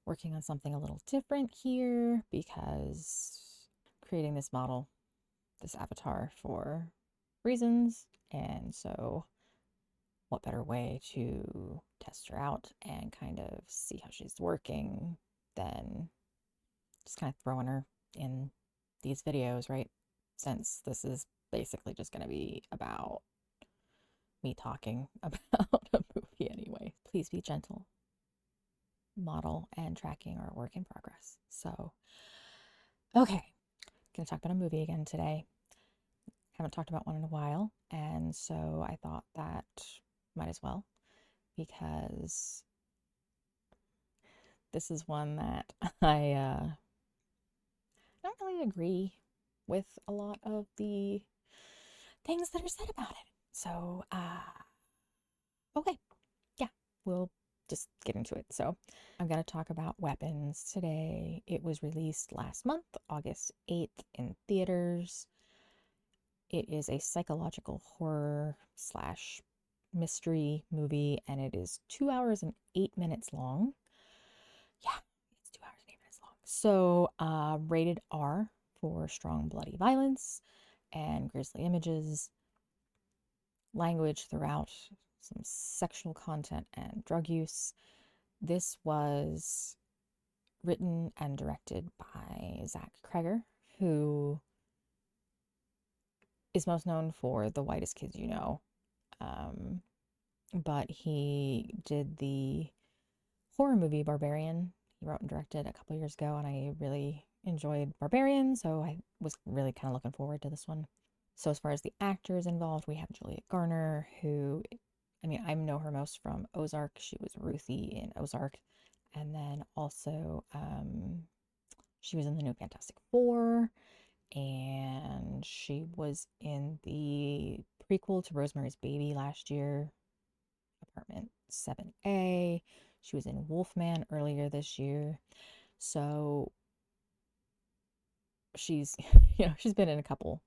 working on something a little different here because creating this model, this avatar for reasons. And so what better way to test her out and kind of see how she's working than just kind of throwing her in these videos, right? Since this is basically just going to be about me talking about a movie anyway. Please be gentle. Model and tracking are a work in progress. So, okay, gonna talk about a movie again today. Haven't talked about one in a while, and so I thought that might as well because this is one that I don't really agree with a lot of the things that are said about it. So, okay, yeah, we'll just get into it. So, I'm going to talk about Weapons today. It was released last month, August 8th, in theaters. It is a psychological horror slash mystery movie, and it is 2 hours and 8 minutes long. Yeah, it's 2 hours and 8 minutes long. So, rated R for strong bloody violence and grisly images, language throughout, some sexual content and drug use. This was written and directed by Cregger, who is most known for The Whitest Kids You Know. But he did the horror movie Barbarian. He wrote and directed a couple years ago, and I really enjoyed Barbarian, so I was really kind of looking forward to this one. So as far as the actors involved, we have Juliet Garner, who, I mean, I know her most from Ozark. She was Ruthie in Ozark. And then also, she was in the New Fantastic Four, and she was in the prequel to Rosemary's Baby last year, Apartment 7A. She was in Wolfman earlier this year. So she's, she's been in a couple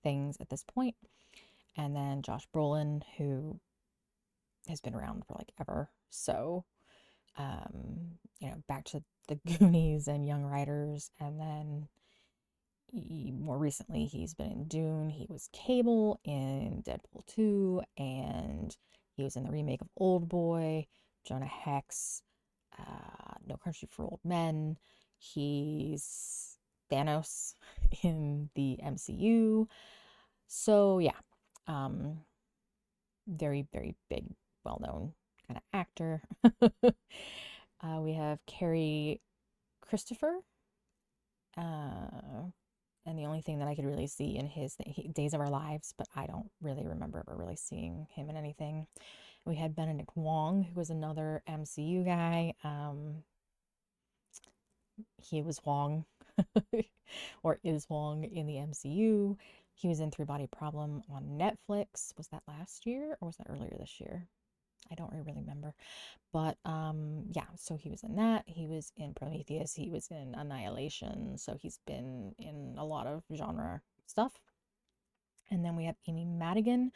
things at this point. And then Josh Brolin, who has been around for like ever. So, back to the Goonies and Young Riders. And then more recently, he's been in Dune. He was Cable in Deadpool 2, and he was in the remake of Old Boy, Jonah Hex, No Country for Old Men. He's Thanos in the MCU. So, yeah, very, very big, well-known kind of actor. We have Carrie Christopher. And the only thing that I could really see in his Days of Our Lives, but I don't really remember ever really seeing him in anything. We had Benedict Wong, who was another MCU guy. He was Wong, or is Wong in the MCU. He was in Three Body Problem on Netflix. Was that last year or was that earlier this year? I don't really remember. But yeah, so he was in that. He was in Prometheus. He was in Annihilation. So he's been in a lot of genre stuff. And then we have Amy Madigan,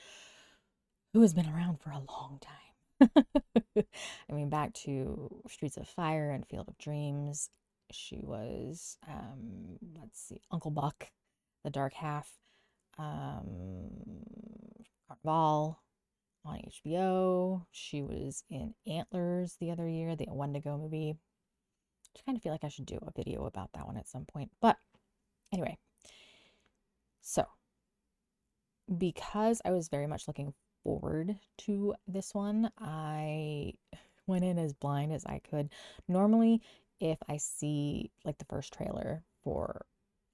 who has been around for a long time. I mean, back to Streets of Fire and Field of Dreams. She was, let's see, Uncle Buck, The Dark Half, Carnival on HBO. She was in Antlers the other year, the Wendigo movie. I kind of feel like I should do a video about that one at some point. But anyway, so because I was very much looking forward to this one, I went in as blind as I could. Normally, if I see like the first trailer for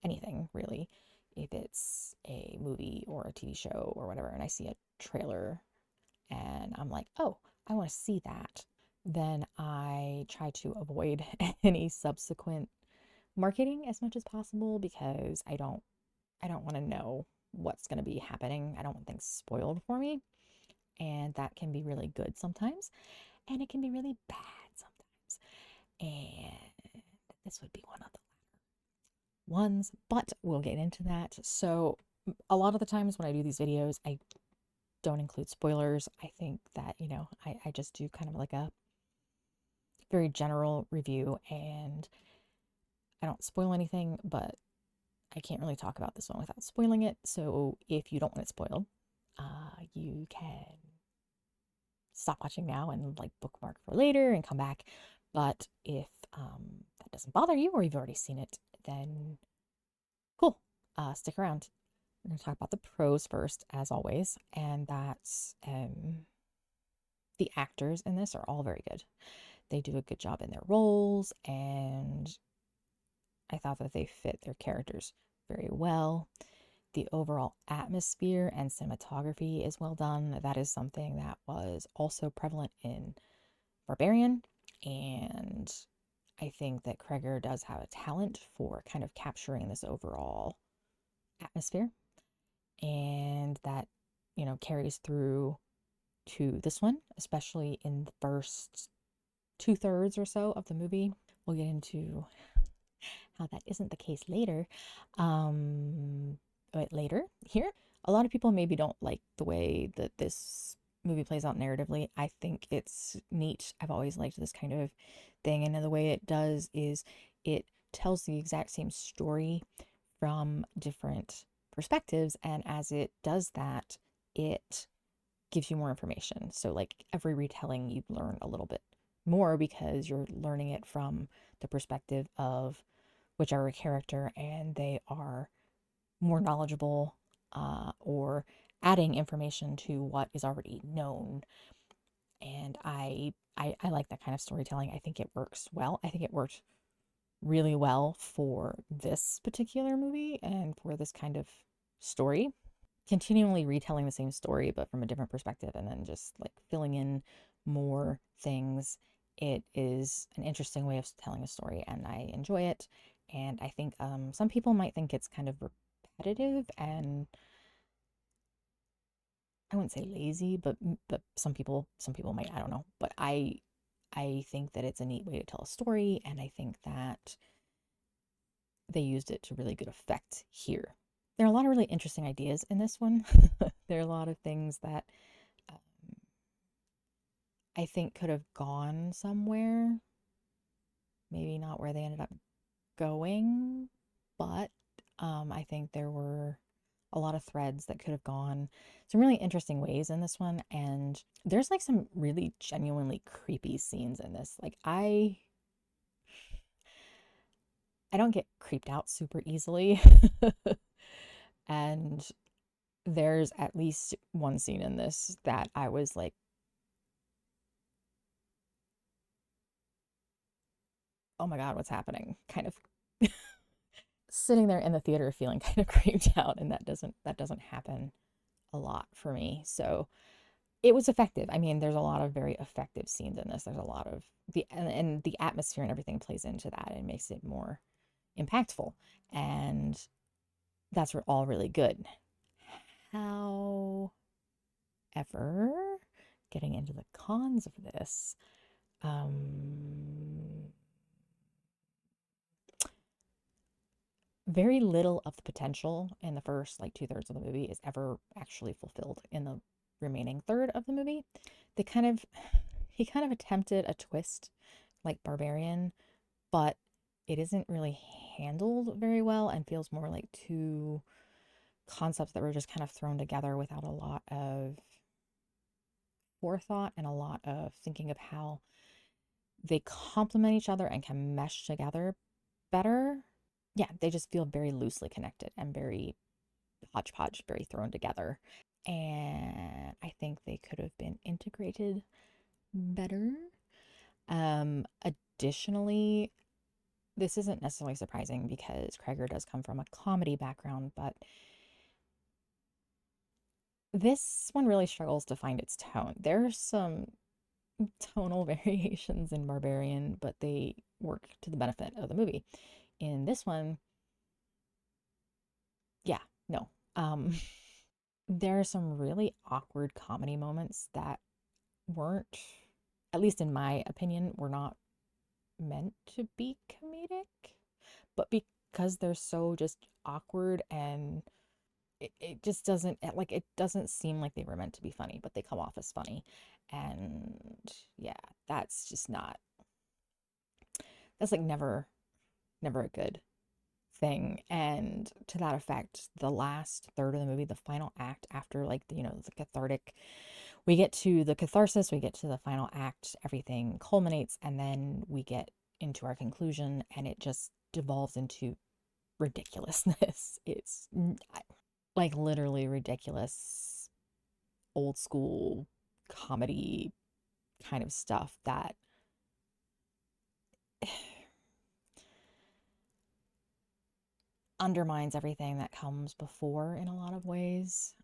anything, really, if it's a movie or a TV show or whatever, and I see a trailer and I'm like, oh, I want to see that, then I try to avoid any subsequent marketing as much as possible because I don't want to know what's going to be happening. I don't want things spoiled for me. And that can be really good sometimes, and it can be really bad sometimes. And this would be one of the latter ones, but we'll get into that. So a lot of the times when I do these videos, I don't include spoilers. I think that, I just do kind of like a very general review, and I don't spoil anything, but I can't really talk about this one without spoiling it. So if you don't want it spoiled, you can stop watching now and like bookmark for later and come back. But if that doesn't bother you or you've already seen it, then cool. Stick around. We're going to talk about the pros first, as always, and that's the actors in this are all very good. They do a good job in their roles, and I thought that they fit their characters very well. The overall atmosphere and cinematography is well done. That is something that was also prevalent in Barbarian, and I think that Cregger does have a talent for kind of capturing this overall atmosphere, and that, carries through to this one, especially in the first 2/3 or so of the movie. We'll get into how that isn't the case later. But later here, a lot of people maybe don't like the way that this movie plays out narratively. I think it's neat. I've always liked this kind of thing, and the way it does is it tells the exact same story from different perspectives, and as it does that, it gives you more information. So like every retelling, you learn a little bit more because you're learning it from the perspective of whichever character, and they are more knowledgeable, or adding information to what is already known. And I like that kind of storytelling. I think it works well. I think it worked really well for this particular movie and for this kind of story. Continually retelling the same story, but from a different perspective, and then just like filling in more things. It is an interesting way of telling a story, and I enjoy it. And I think some people might think it's kind of repetitive, and I wouldn't say lazy, but some people might, I don't know. But I think that it's a neat way to tell a story, and I think that they used it to really good effect here. There are a lot of really interesting ideas in this one. There are a lot of things that um, I think could have gone somewhere. Maybe not where they ended up going, but I think there were a lot of threads that could have gone some really interesting ways in this one. And there's like some really genuinely creepy scenes in this. Like I don't get creeped out super easily. And there's at least one scene in this that I was like, oh my God, what's happening? Kind of sitting there in the theater feeling kind of creeped out, and that doesn't happen a lot for me. So it was effective. I mean, there's a lot of very effective scenes in this. There's a lot of and the atmosphere and everything plays into that and makes it more impactful. And that's all really good. However, getting into the cons of this, very little of the potential in the first like 2/3 of the movie is ever actually fulfilled in the remaining third of the movie. They kind of he kind of attempted a twist like Barbarian, but it isn't really handled very well and feels more like two concepts that were just kind of thrown together without a lot of forethought and a lot of thinking of how they complement each other and can mesh together better. Yeah, they just feel very loosely connected and very hodgepodge, very thrown together. And I think they could have been integrated better. Additionally, this isn't necessarily surprising because Cregger does come from a comedy background, but this one really struggles to find its tone. There's some tonal variations in Barbarian, but they work to the benefit of the movie. In this one, yeah, no. There are some really awkward comedy moments that weren't, at least in my opinion, were not meant to be comedic, but because they're so just awkward and it just doesn't like it doesn't seem like they were meant to be funny, but they come off as funny. And yeah, that's just not That's like never a good thing. And to that effect, the last third of the movie, the final act, after like the cathartic, we get to the catharsis, we get to the final act, everything culminates, and then we get into our conclusion, and it just devolves into ridiculousness. It's like literally ridiculous, old school comedy kind of stuff that undermines everything that comes before in a lot of ways.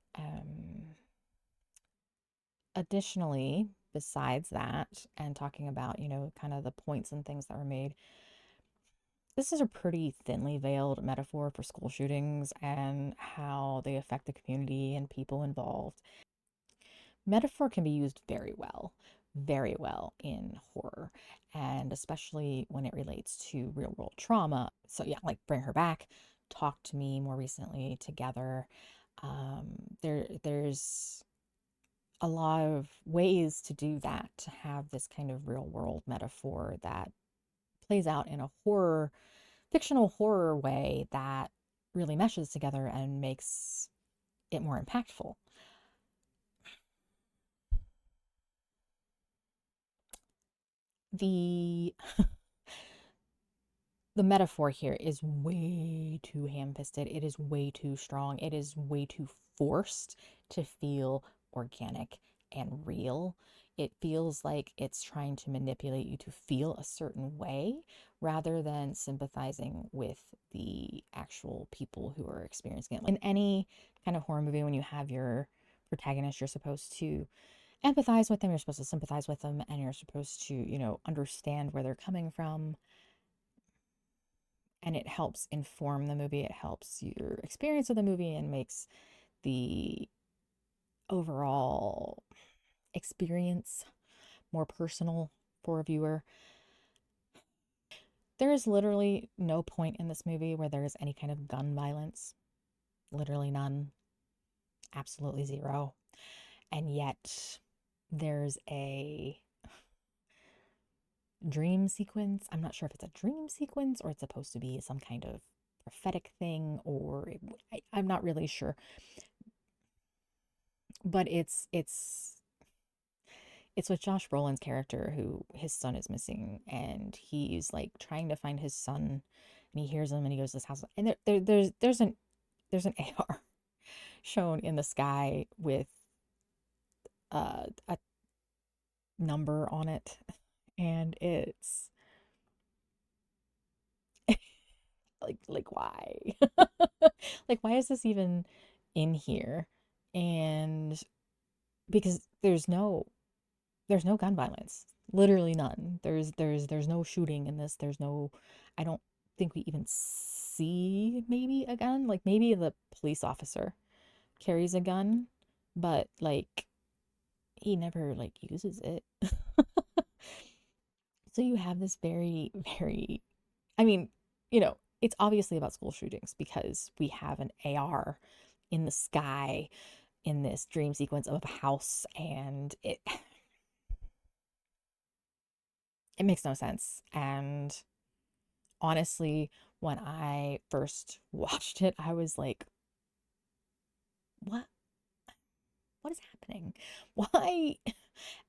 Additionally, besides that, and talking about, kind of the points and things that were made, this is a pretty thinly veiled metaphor for school shootings and how they affect the community and people involved. Metaphor can be used very well in horror, and especially when it relates to real world trauma. So, yeah, like Bring Her Back, Talk to Me more recently, Together. There's a lot of ways to do that, to have this kind of real world metaphor that plays out in a fictional horror way that really meshes together and makes it more impactful. The the metaphor here is way too ham-fisted. It is way too strong. It is way too forced to feel organic and real. It feels like it's trying to manipulate you to feel a certain way rather than sympathizing with the actual people who are experiencing it. In any kind of horror movie, when you have your protagonist, you're supposed to empathize with them, you're supposed to sympathize with them, and you're supposed to, understand where they're coming from, and it helps inform the movie. It helps your experience of the movie and makes the overall experience more personal for a viewer. There is literally no point in this movie where there is any kind of gun violence. Literally none. Absolutely zero. And yet there's a dream sequence. I'm not sure if it's a dream sequence or it's supposed to be some kind of prophetic thing, or I'm not really sure. But it's with Josh Brolin's character, who his son is missing, and he's like trying to find his son, and he hears him, and he goes to this house, and there's an AR shown in the sky with a number on it, and it's like why? Like, why is this even in here? And because there's no gun violence. Literally none. There's no shooting in this. I don't think we even see maybe a gun. Like, maybe the police officer carries a gun, but like he never like uses it. So you have this very, very, I mean, it's obviously about school shootings because we have an AR in the sky in this dream sequence of a house, and it makes no sense. And honestly, when I first watched it, I was like, what? What is happening? Why?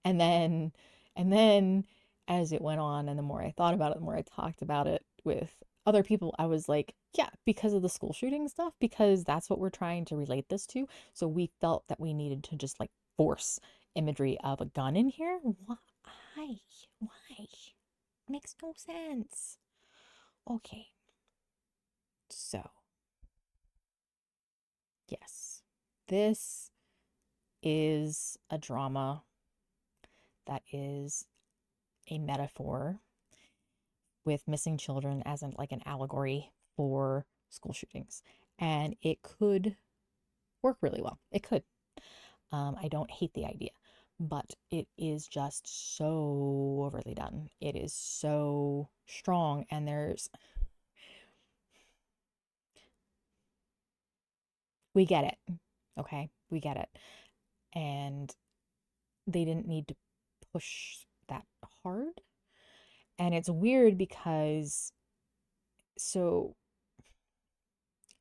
And then as it went on, and the more I thought about it, the more I talked about it with other people, I was like, yeah, because of the school shooting stuff, because that's what we're trying to relate this to. So we felt that we needed to just like force imagery of a gun in here. Why? Why? Makes no sense. Okay. So, yes, this is a drama that is a metaphor with missing children as like an allegory for school shootings. And it could work really well. It could. I don't hate the idea, but it is just so overly done. It is so strong, and we get it. Okay, we get it. And they didn't need to push that hard. And it's weird because so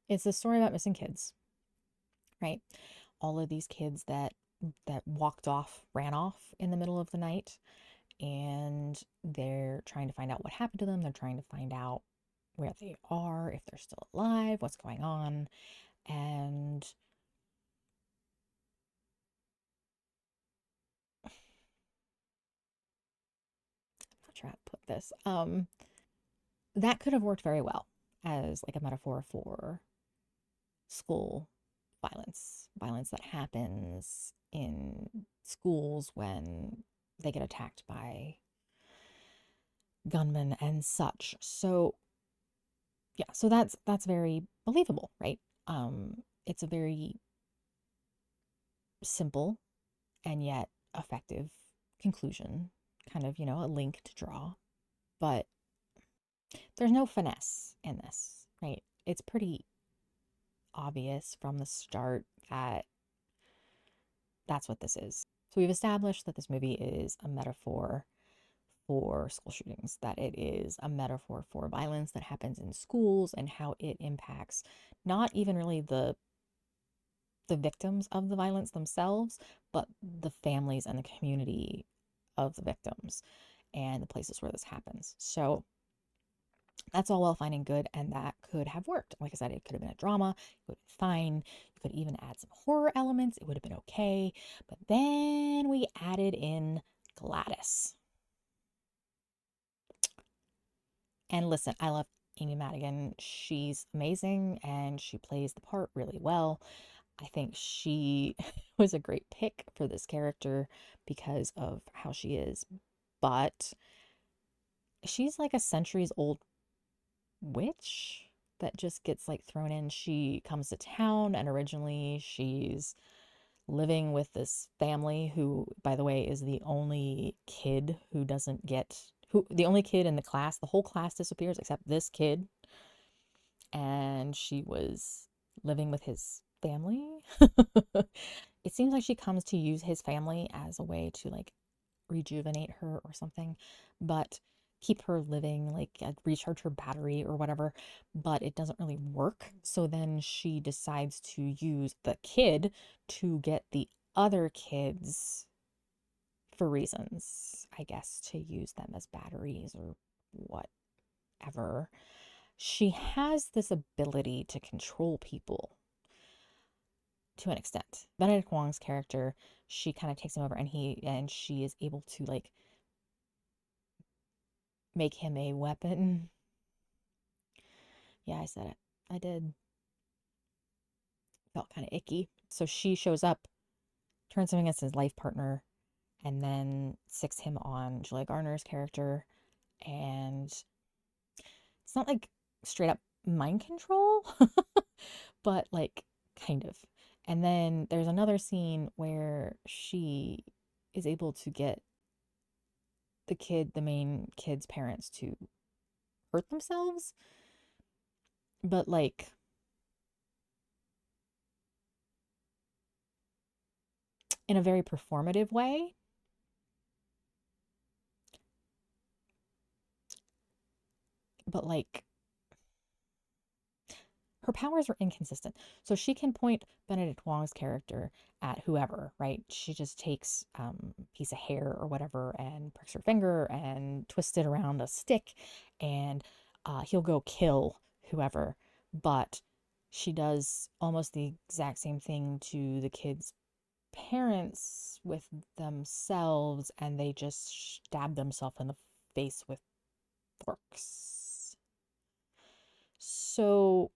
it's a story about missing kids, right? All of these kids that walked off, ran off in the middle of the night, and they're trying to find out what happened to them. They're trying to find out where they are, if they're still alive, what's going on. And I'm not sure how to put this. That could have worked very well as like a metaphor for school violence, violence that happens in schools when they get attacked by gunmen and such. So yeah, so that's very believable, right? It's a very simple and yet effective conclusion, kind of, a link to draw, but there's no finesse in this, right? It's pretty obvious from the start that that's what this is. So we've established that this movie is a metaphor for school shootings, that it is a metaphor for violence that happens in schools and how it impacts not even really the victims of the violence themselves, but the families and the community of the victims and the places where this happens. So that's all well, fine, and good, and that could have worked. Like I said, it could have been a drama, it would have been fine. You could even add some horror elements, it would have been okay. But then we added in Gladys. And listen, I love Amy Madigan. She's amazing and she plays the part really well. I think she was a great pick for this character because of how she is. But she's like a centuries old witch that just gets like thrown in. She comes to town and originally she's living with this family who, by the way, is the only kid who doesn't get who the only kid in the class. The whole class disappears except this kid. And she was living with his family. It seems like she comes to use his family as a way to like rejuvenate her or something, but keep her living, like recharge her battery or whatever, but it doesn't really work. So then she decides to use the kid to get the other kids for reasons, I guess, to use them as batteries or whatever. She has this ability to control people to an extent. Benedict Wong's character, she kind of takes him over and she is able to like make him a weapon. Yeah, I said it. I did. Felt kind of icky. So she shows up, turns him against his life partner, and then sicks him on Julia Garner's character. And it's not like straight up mind control, but like kind of. And then there's another scene where she is able to get the main kid's parents to hurt themselves, but like in a very performative way. But like her powers are inconsistent. So she can point Benedict Wong's character at whoever, right? She just takes a piece of hair or whatever and pricks her finger and twists it around a stick and he'll go kill whoever. But she does almost the exact same thing to the kids' parents with themselves and they just stab themselves in the face with forks. So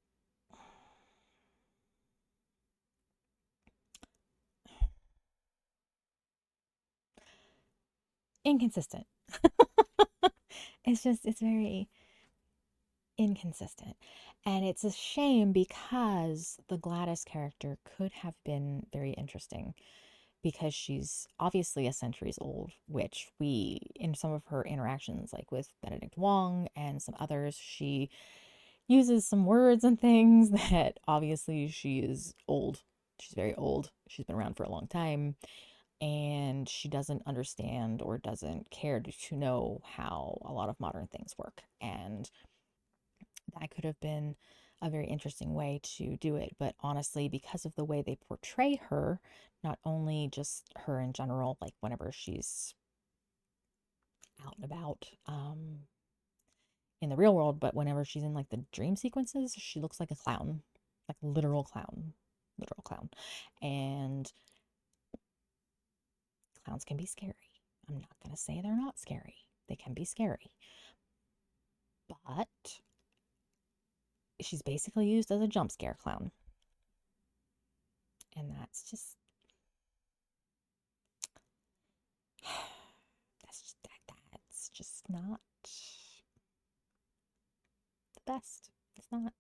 inconsistent. It's very inconsistent. And it's a shame because the Gladys character could have been very interesting because she's obviously a centuries old witch. In some of her interactions, like with Benedict Wong and some others, she uses some words and things that obviously she is old. She's very old. She's been around for a long time. and she doesn't understand or doesn't care to know how a lot of modern things work. And that could have been a very interesting way to do it. But honestly, because of the way they portray her, not only just her in general, like whenever she's out and about in the real world, but whenever she's in like the dream sequences, she looks like a clown, like literal clown, literal clown. And clowns can be scary. I'm not going to say they're not scary. They can be scary. But she's basically used as a jump scare clown. And that's just not the best. It's not.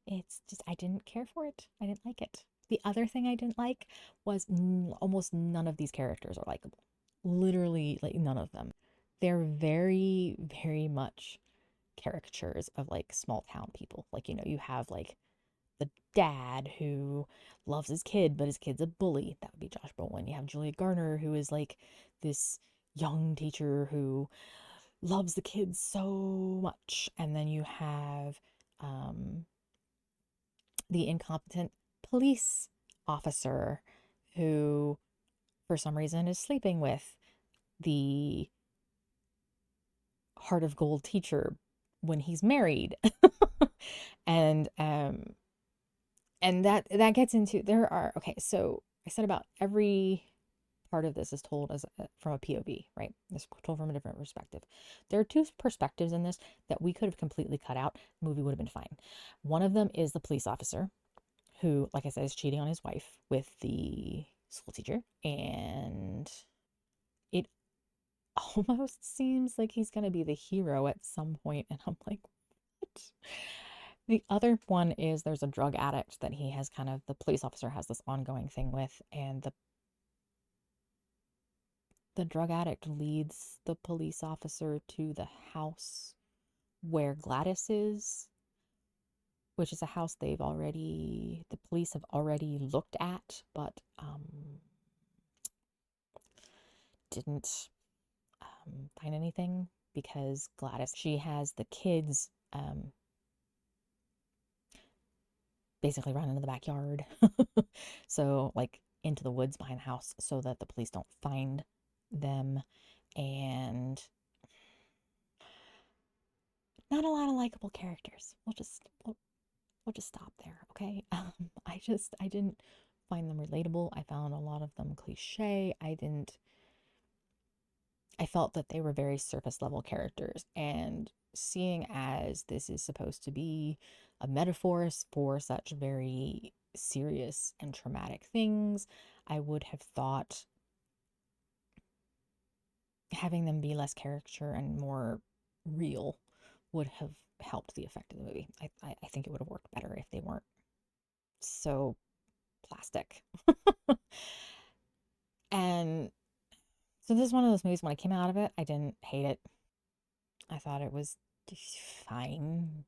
It's just I didn't care for it. I didn't like it. The other thing I didn't like was almost none of these characters are likable. Literally, like none of them. They're very, very much caricatures of like small town people. Like, you have like the dad who loves his kid, but his kid's a bully. That would be Josh Brolin. You have Julia Garner, who is like this young teacher who loves the kids so much. And then you have the incompetent police officer who, for some reason, is sleeping with the heart of gold teacher when he's married. and that gets into there are okay, so I said about every part of this is told as from a POV, right? It's told from a different perspective. There are two perspectives in this that we could have completely cut out. The movie would have been fine. One of them is the police officer who, like I said, is cheating on his wife with the school teacher, and it almost seems like he's going to be the hero at some point, and I'm like, what? The other one is there's a drug addict that he has kind of, the police officer has this ongoing thing with, and the drug addict leads the police officer to the house where Gladys is, which is a house the police have already looked at, but didn't find anything because Gladys, she has the kids basically run into the backyard. So, like, into the woods behind the house so that the police don't find them. And not a lot of likable characters. We'll just stop there, okay? I didn't find them relatable. I found a lot of them cliche. I felt that they were very surface level characters, and seeing as this is supposed to be a metaphor for such very serious and traumatic things, I would have thought having them be less caricature and more real would have helped the effect of the movie. I think it would have worked better if they weren't so plastic. And so this is one of those movies, when I came out of it, I didn't hate it. I thought it was fine.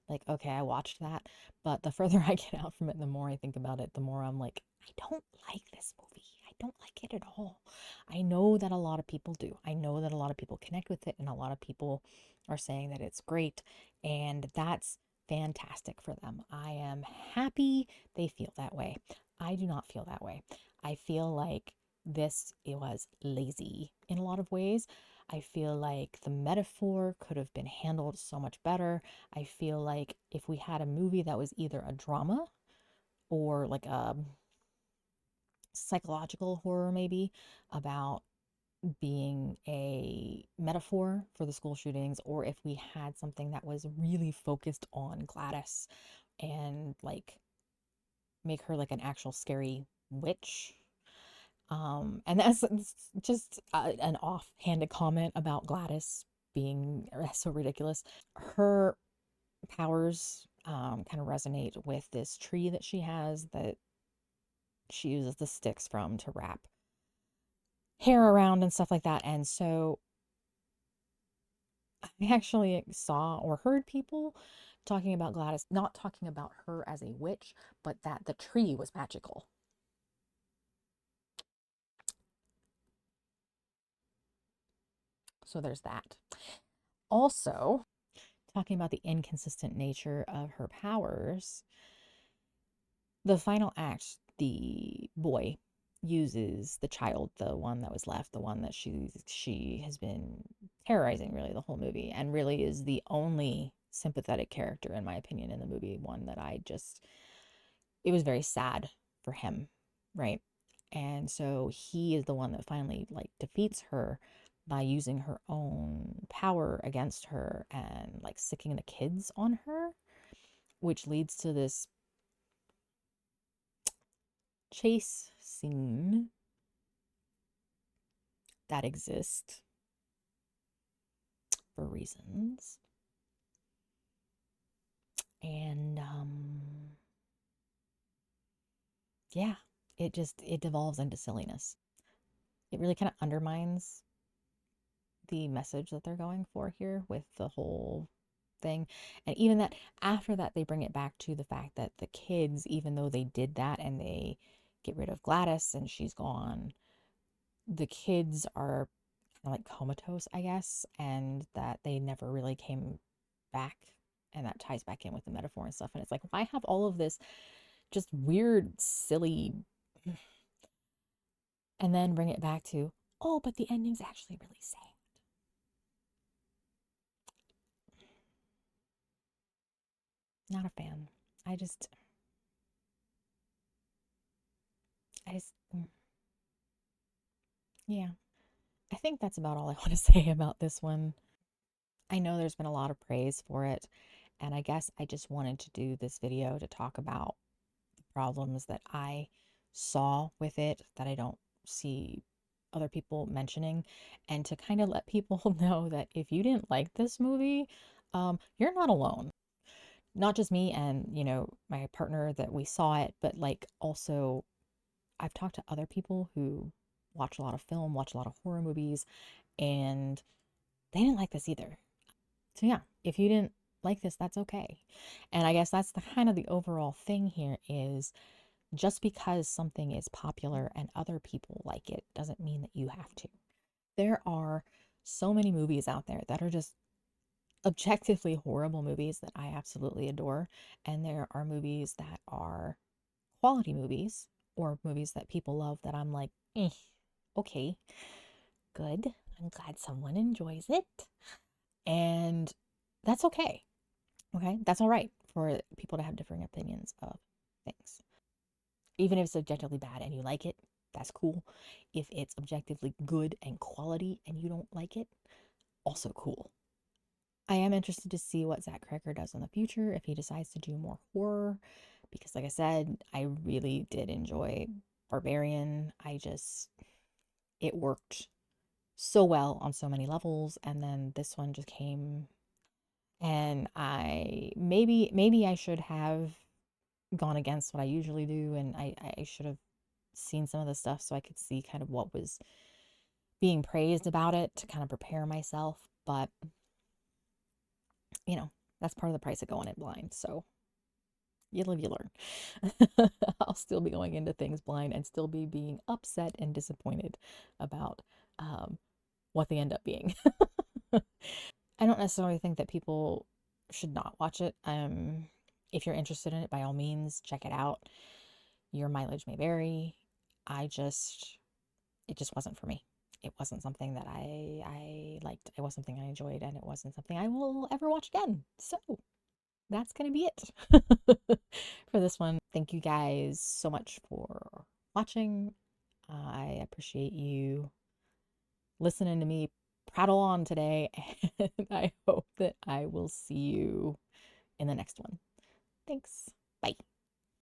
Like, okay, I watched that. But the further I get out from it, the more I think about it, the more I'm like, I don't like this movie. I don't like it at all. I know that a lot of people do. I know that a lot of people connect with it, and a lot of people are saying that it's great. And that's fantastic for them. I am happy they feel that way. I do not feel that way. I feel like it was lazy in a lot of ways. I feel like the metaphor could have been handled so much better. I feel like if we had a movie that was either a drama or like a psychological horror, maybe about being a metaphor for the school shootings, or if we had something that was really focused on Gladys and like make her like an actual scary witch. And that's just an offhanded comment about Gladys being so ridiculous. Her powers kind of resonate with this tree that she has that she uses the sticks from to wrap hair around and stuff like that. And so I actually saw or heard people talking about Gladys, not talking about her as a witch, but that the tree was magical. So there's that. Also, talking about the inconsistent nature of her powers, the final act, the boy uses the child, the one that was left, the one that she has been terrorizing really the whole movie, and really is the only sympathetic character, in my opinion, in the movie. One that it was very sad for him, right? And so he is the one that finally like defeats her by using her own power against her and like sicking the kids on her, which leads to this chase scene that exists for reasons. And yeah, it devolves into silliness. It really kind of undermines the message that they're going for here with the whole thing. And even that after that they bring it back to the fact that the kids, even though they did that and they get rid of Gladys and she's gone, the kids are kind of like comatose, I guess, and that they never really came back. And that ties back in with the metaphor and stuff. And it's like, why have all of this just weird, silly, and then bring it back to, oh, but the ending's actually really sad. Not a fan. I just, I just, yeah. I think that's about all I want to say about this one. I know there's been a lot of praise for it, and I guess I just wanted to do this video to talk about the problems that I saw with it that I don't see other people mentioning, and to kind of let people know that if you didn't like this movie, you're not alone. Not just me and, my partner that we saw it, but like also I've talked to other people who watch a lot of film, watch a lot of horror movies, and they didn't like this either. So yeah, if you didn't like this, that's okay. And I guess that's the kind of the overall thing here is just because something is popular and other people like it doesn't mean that you have to. There are so many movies out there that are just objectively horrible movies that I absolutely adore. And there are movies that are quality movies or movies that people love that I'm like, okay, good. I'm glad someone enjoys it. And that's okay. Okay. That's all right for people to have differing opinions of things. Even if it's objectively bad and you like it, that's cool. If it's objectively good and quality and you don't like it, also cool. I am interested to see what Zach Cregger does in the future if he decides to do more horror, because, like I said, I really did enjoy Barbarian. It worked so well on so many levels, and then this one just came, and maybe I should have gone against what I usually do, and I should have seen some of the stuff so I could see kind of what was being praised about it to kind of prepare myself. But that's part of the price of going it blind. So you live, you learn. I'll still be going into things blind and still be being upset and disappointed about what they end up being. I don't necessarily think that people should not watch it. If you're interested in it, by all means, check it out. Your mileage may vary. It just wasn't for me. It wasn't something that I liked. It wasn't something I enjoyed, and it wasn't something I will ever watch again. So that's going to be it for this one. Thank you guys so much for watching. I appreciate you listening to me prattle on today, and I hope that I will see you in the next one. Thanks. Bye.